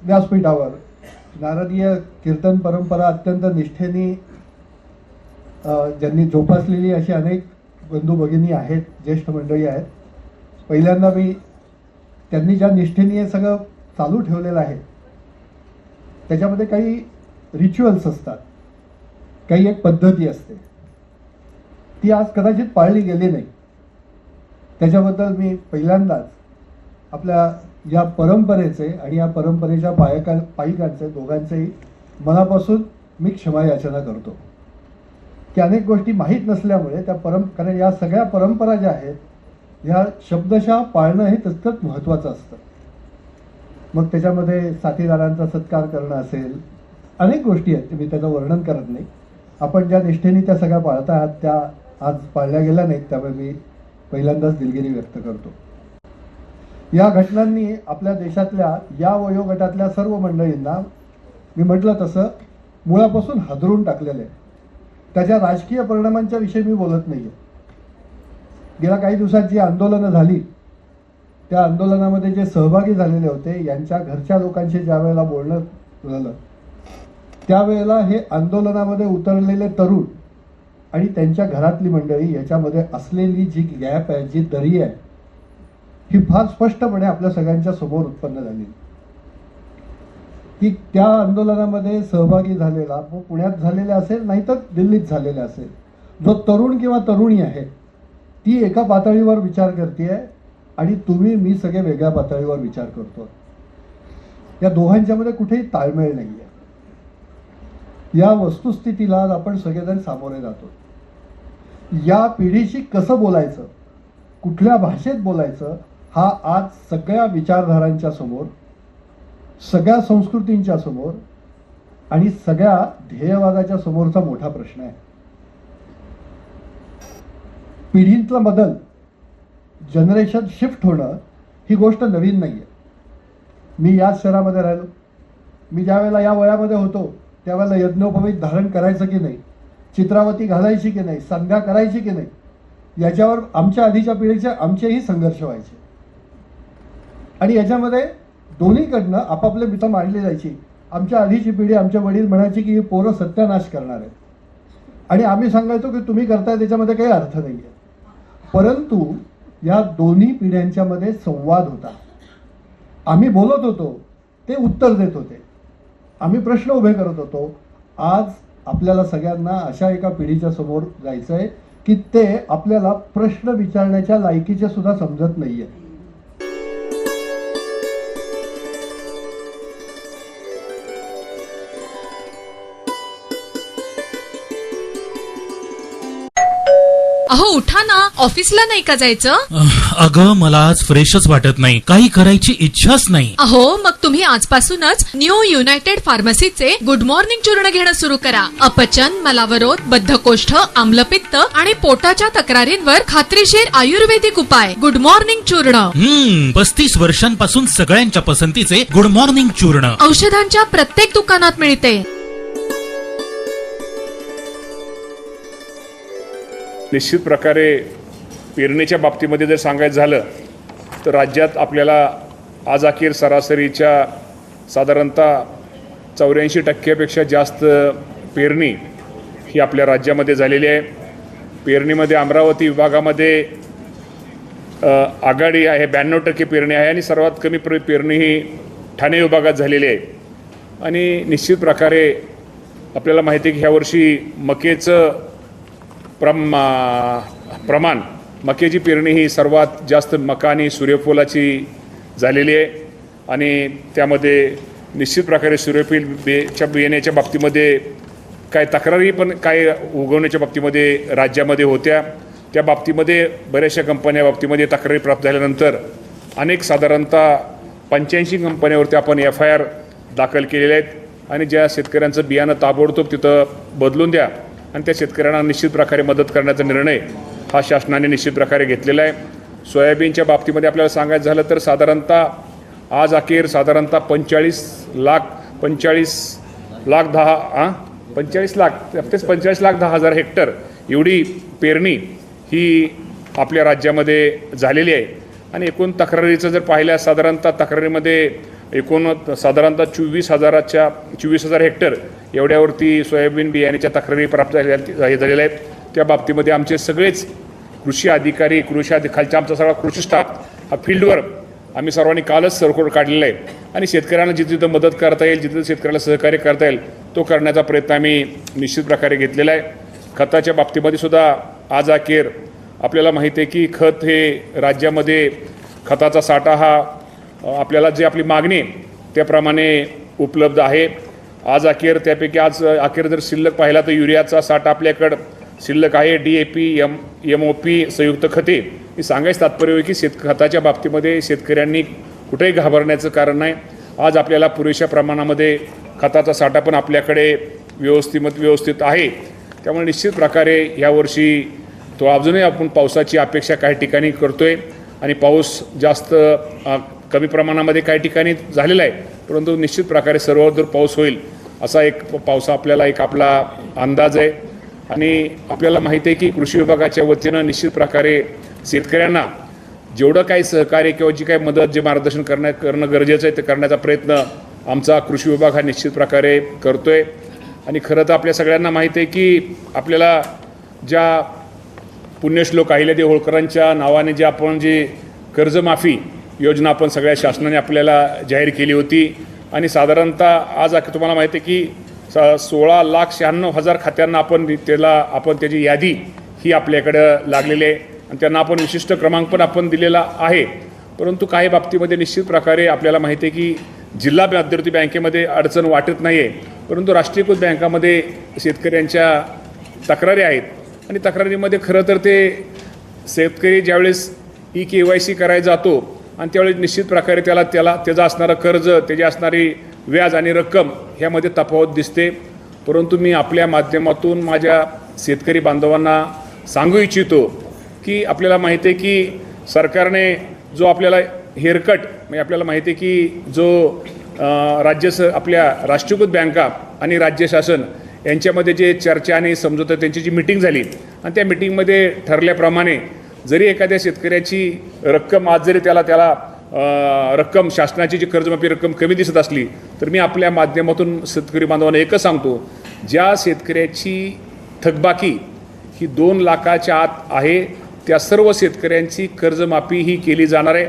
व्यासपीठावर नारदीय कीर्तन परंपरा अत्यंत निष्ठेने ज्यांनी जोपासलेली अशी अनेक बंधू भगिनी आहेत, ज्येष्ठ मंडळी आहेत. पहिल्यांदा मी त्यांनी ज्या निष्ठेने हे सगळं चालू ठेवलेलं आहे त्याच्यामध्ये काही रिच्युअल्स असतात, काही एक पद्धती असते, ती आज कदाचित पाळली गेली नाही. त्याच्याबद्दल मी पहिल्यांदाच आपल्या या परंपरेचे आणि या परंपरेच्या पायिकांचे दोघांचेही मनापासून मी क्षमा याचना करतो की अनेक गोष्टी माहीत नसल्यामुळे कारण या सगळ्या परंपरा ज्या आहेत ह्या शब्दशः पाळणं हे तितकंच महत्त्वाचं असतं. मग त्याच्यामध्ये साथीदारांचा सत्कार करणं असेल, अनेक गोष्टी आहेत, मी त्याचं वर्णन करत नाही. आपण ज्या निष्ठेने त्या सगळ्या पाळत आहात त्या आज पाळल्या गेल्या नाहीत, त्यामुळे मी पहिल्यांदाच दिलगिरी व्यक्त करतो. या घटनांनी आपल्या देशातल्या या वयोगटातल्या सर्व मंडळींना मी म्हटलं तसं मुळापासून हादरून टाकलेलं आहे. त्याच्या राजकीय परिणामांच्या विषयी मी बोलत नाही आहे. गेल्या काही दिवसात जी आंदोलनं झाली त्या आंदोलनामध्ये जे सहभागी झालेले होते यांच्या घरच्या लोकांशी ज्या वेळेला बोलणं झालं त्यावेळेला हे आंदोलनामध्ये उतरलेले तरुण आणि त्यांच्या घरातली मंडळी याच्यामध्ये असलेली जी गॅप आहे, जी दरी आहे, ही फार स्पष्टपणे आपल्या सगळ्यांच्या समोर उत्पन्न झाली. की त्या आंदोलनामध्ये सहभागी झालेला, पुण्यात झालेला असेल नाहीतर दिल्लीत झालेला असेल, जो तरुण किंवा तरुणी आहे ती एका पातळीवर विचार करते आणि मी सगळे वेगळ्या पातळीवर विचार करतो. या दोघांच्या मध्ये कुठेही ताळमेळ नाही आहे. या वस्तुस्थितीला आपण सगळेजण सामोरे जातो. या पिढीशी कसं बोलायचं, कुठल्या भाषेत बोलायचं, हा आज सगळ्या विचारधारांच्या समोर, सगळ्या संस्कृतींच्या समोर आणि सगळ्या ध्येयवादाच्या समोरचा मोठा प्रश्न आहे. पिढीतला बदल, जनरेशन शिफ्ट होणं ही गोष्ट नवीन नाही आहे. मी याच शहरामध्ये राहिलो. मी ज्या वेळेला या वयामध्ये होतो त्यावेळेला यज्ञोपवीत धारण करायचं की नाही, चित्रावती घालायची की नाही, संध्या करायची की नाही, याच्यावर आमच्या आधीच्या पिढीचे आमचेही संघर्ष व्हायचे. आणि याच्यामध्ये दोन्हीकडनं आपापले मित्र मांडली जायची. आमच्या आधीची पिढी, आमचे वडील म्हणायची की ही पोरं सत्यानाश करणार आहे आणि आम्ही सांगायचो की तुम्ही करताय त्याच्यामध्ये काही अर्थ नाही आहे. परंतु या दोन्ही पिढ्यांच्या मध्ये संवाद होता. आम्ही बोलत होतो, ते उत्तर देत होते, आम्ही प्रश्न उभे करत होतो. आज आपल्याला सगळ्यांना अशा एका पिढीच्या समोर जायचं आहे की ते आपल्याला प्रश्न विचारण्याच्या लायकीचे सुद्धा समजत नाहीये. अहो उठा ना, ऑफिसला नाही का जायचं? अगं मला आज फ्रेशच वाटत नाही, काही करायची इच्छाच नाही. अहो मग तुम्ही आजपासूनच न्यू युनायटेड फार्मसीचे गुड मॉर्निंग चूर्ण घेणं सुरू करा. अपचन, मलावरोध, बद्धकोष्ठ, आम्लपित्त आणि पोटाच्या तक्रारींवर खात्रीशीर आयुर्वेदिक उपाय. गुड मॉर्निंग चूर्ण. 35 वर्षांपासून सगळ्यांच्या पसंतीचे गुड मॉर्निंग चूर्ण औषधांच्या प्रत्येक दुकानात मिळते. निश्चित प्रकारे पेरणीच्या बाबतीमध्ये जर सांगायचं झालं तर राज्यात आपल्याला आज अखेर सरासरीच्या साधारणतः 84% जास्त पेरणी ही आपल्या राज्यामध्ये झालेली आहे. पेरणीमध्ये अमरावती विभागामध्ये आघाडी आहे, 92% पेरणी आहे आणि सर्वात कमी पेरणी ही ठाणे विभागात झालेली आहे. आणि निश्चित प्रकारे आपल्याला माहिती आहे की ह्यावर्षी मकेचं प्रमाण, मक्याची पेरणी ही सर्वात जास्त मका आणि सूर्यफुलाची झालेली आहे. आणि त्यामध्ये निश्चित प्रकारे सूर्यफूलच्या बियाण्याच्या बाबतीमध्ये काय तक्रारी पण काय उगवण्याच्या बाबतीमध्ये राज्यामध्ये होत्या. त्या बाबतीमध्ये बऱ्याचशा कंपन्या बाबतीमध्ये तक्रारी प्राप्त झाल्यानंतर अनेक साधारणतः 85 कंपन्यावरती आपण FIR दाखल केलेल्या आहेत. आणि ज्या शेतकऱ्यांचं बियाणं ताबडतोब तिथं बदलून द्या आणि त्या शेतकऱ्यांना निश्चित प्रकारे मदत करण्याचा निर्णय हा शासनाने निश्चित प्रकारे घेतलेला आहे. सोयाबीनच्या बाबतीमध्ये आपल्याला सांगायचं झालं तर साधारणतः आज अखेर साधारणतः 45 लाख 10,000 हेक्टर एवढी पेरणी ही आपल्या राज्यामध्ये झालेली आहे. आणि एकूण तक्रारीचं जर पाहिल्यास साधारणतः तक्रारीमध्ये एकूण साधारणतः 24,000 हेक्टर एवढ्यावरती सोयाबीन बियाण्याच्या तक्रारी प्राप्त झालेल्या आहेत. त्या बाबतीमध्ये आमचे सगळेच कृषी अधिकारी खालचा आमचा सगळा कृषी स्टाफ हा फील्डवर आम्ही सर्वांनी कालच सर्क्युलर काढलेला आहे आणि शेतकऱ्यांना जिथे मदत करता येईल, जिथे शेतकऱ्याला सहकार्य करता येईल तो करण्याचा प्रयत्न आम्ही निश्चित प्रकारे घेतलेला आहे. खताच्या बाबतीमध्ये सुद्धा आज अखेर आपल्याला माहिती आहे की खत हे राज्यामध्ये खताचा साठा हा आपल्याला जे आपली मागणी आहे त्याप्रमाणे उपलब्ध आहे. आज अखेर जर शिल्लक पाहिला तर युरियाचा साठा आपल्याकडं शिल्लक आहे. DAP, MOP संयुक्त खते हे सांगायचं तात्पर्य की खताच्या बाबतीमध्ये शेतकऱ्यांनी कुठेही घाबरण्याचं कारण नाही. आज आपल्याला पुरेशा प्रमाणामध्ये खताचा साठा पण आपल्याकडे व्यवस्थित आहे. त्यामुळे निश्चित प्रकारे यावर्षी तो अजूनही आपण पावसाची अपेक्षा काही ठिकाणी करतोय आणि पाऊस जास्त कमी प्रमाणामध्ये काही ठिकाणी झालेला आहे, परंतु निश्चित प्रकारे सर्वदूर पाऊस होईल असा आपल्याला आपला अंदाज आहे. आणि आपल्याला माहिती आहे की कृषी विभागाच्या वतीनं निश्चित प्रकारे शेतकऱ्यांना जेवढं काही सहकार्य किंवा जी काही मदत जे मार्गदर्शन करणं गरजेचं आहे ते करण्याचा प्रयत्न आमचा कृषी विभाग हा निश्चित प्रकारे करतोय. आणि खरं तर आपल्या सगळ्यांना माहिती आहे की आपल्याला ज्या पुण्यश्लोक अहिल्यादेवी होळकरांच्या नावाने जी कर्जमाफी योजना आपण सगळ्या शासनाने आपल्याला जाहीर केली होती आणि साधारणतः आज तुम्हाला माहिती आहे की 16,96,000 खात्यांना आपण त्याची यादी ही आपल्याकडं लागलेली आहे आणि त्यांना आपण विशिष्ट क्रमांक पण आपण दिलेला आहे. परंतु काही बाबतीमध्ये निश्चित प्रकारे आपल्याला माहिती आहे की जिल्हा मध्यवर्ती बँकेमध्ये अडचण वाटत नाही आहे, परंतु राष्ट्रीयकृत बँकामध्ये शेतकऱ्यांच्या तक्रारी आहेत आणि तक्रारीमध्ये खरं तर ते शेतकरी ज्यावेळेस KYC करायला जातो आणि त्यावेळेस निश्चित प्रकारे त्याचं असणारं कर्ज, त्याची असणारी व्याज आणि रक्कम ह्यामध्ये तफावत दिसते. परंतु मी आपल्या माध्यमातून माझ्या शेतकरी बांधवांना सांगू इच्छितो की आपल्याला माहिती आहे की सरकारने जो आपल्याला हेअरकट म्हणजे आपल्याला माहिती आहे की जो आपल्या राष्ट्रीयकृत बँका आणि राज्य शासन यांच्यामध्ये जे चर्चा आणि समझोता त्यांची जी मिटिंग झाली आणि त्या मिटिंगमध्ये ठरल्याप्रमाणे जरी एखाद्या शेतकऱ्याची रक्कम आज जरी त्याला रक्कम शासनाची जी कर्जमाफी रक्कम कमी दिसत असली तर मी आपल्या माध्यमातून शेतकरी बांधवांना एकच सांगतो, ज्या शेतकऱ्याची थकबाकी ही 2 लाखाच्या आत आहे त्या सर्व शेतकऱ्यांची कर्जमाफी ही केली जाणार आहे.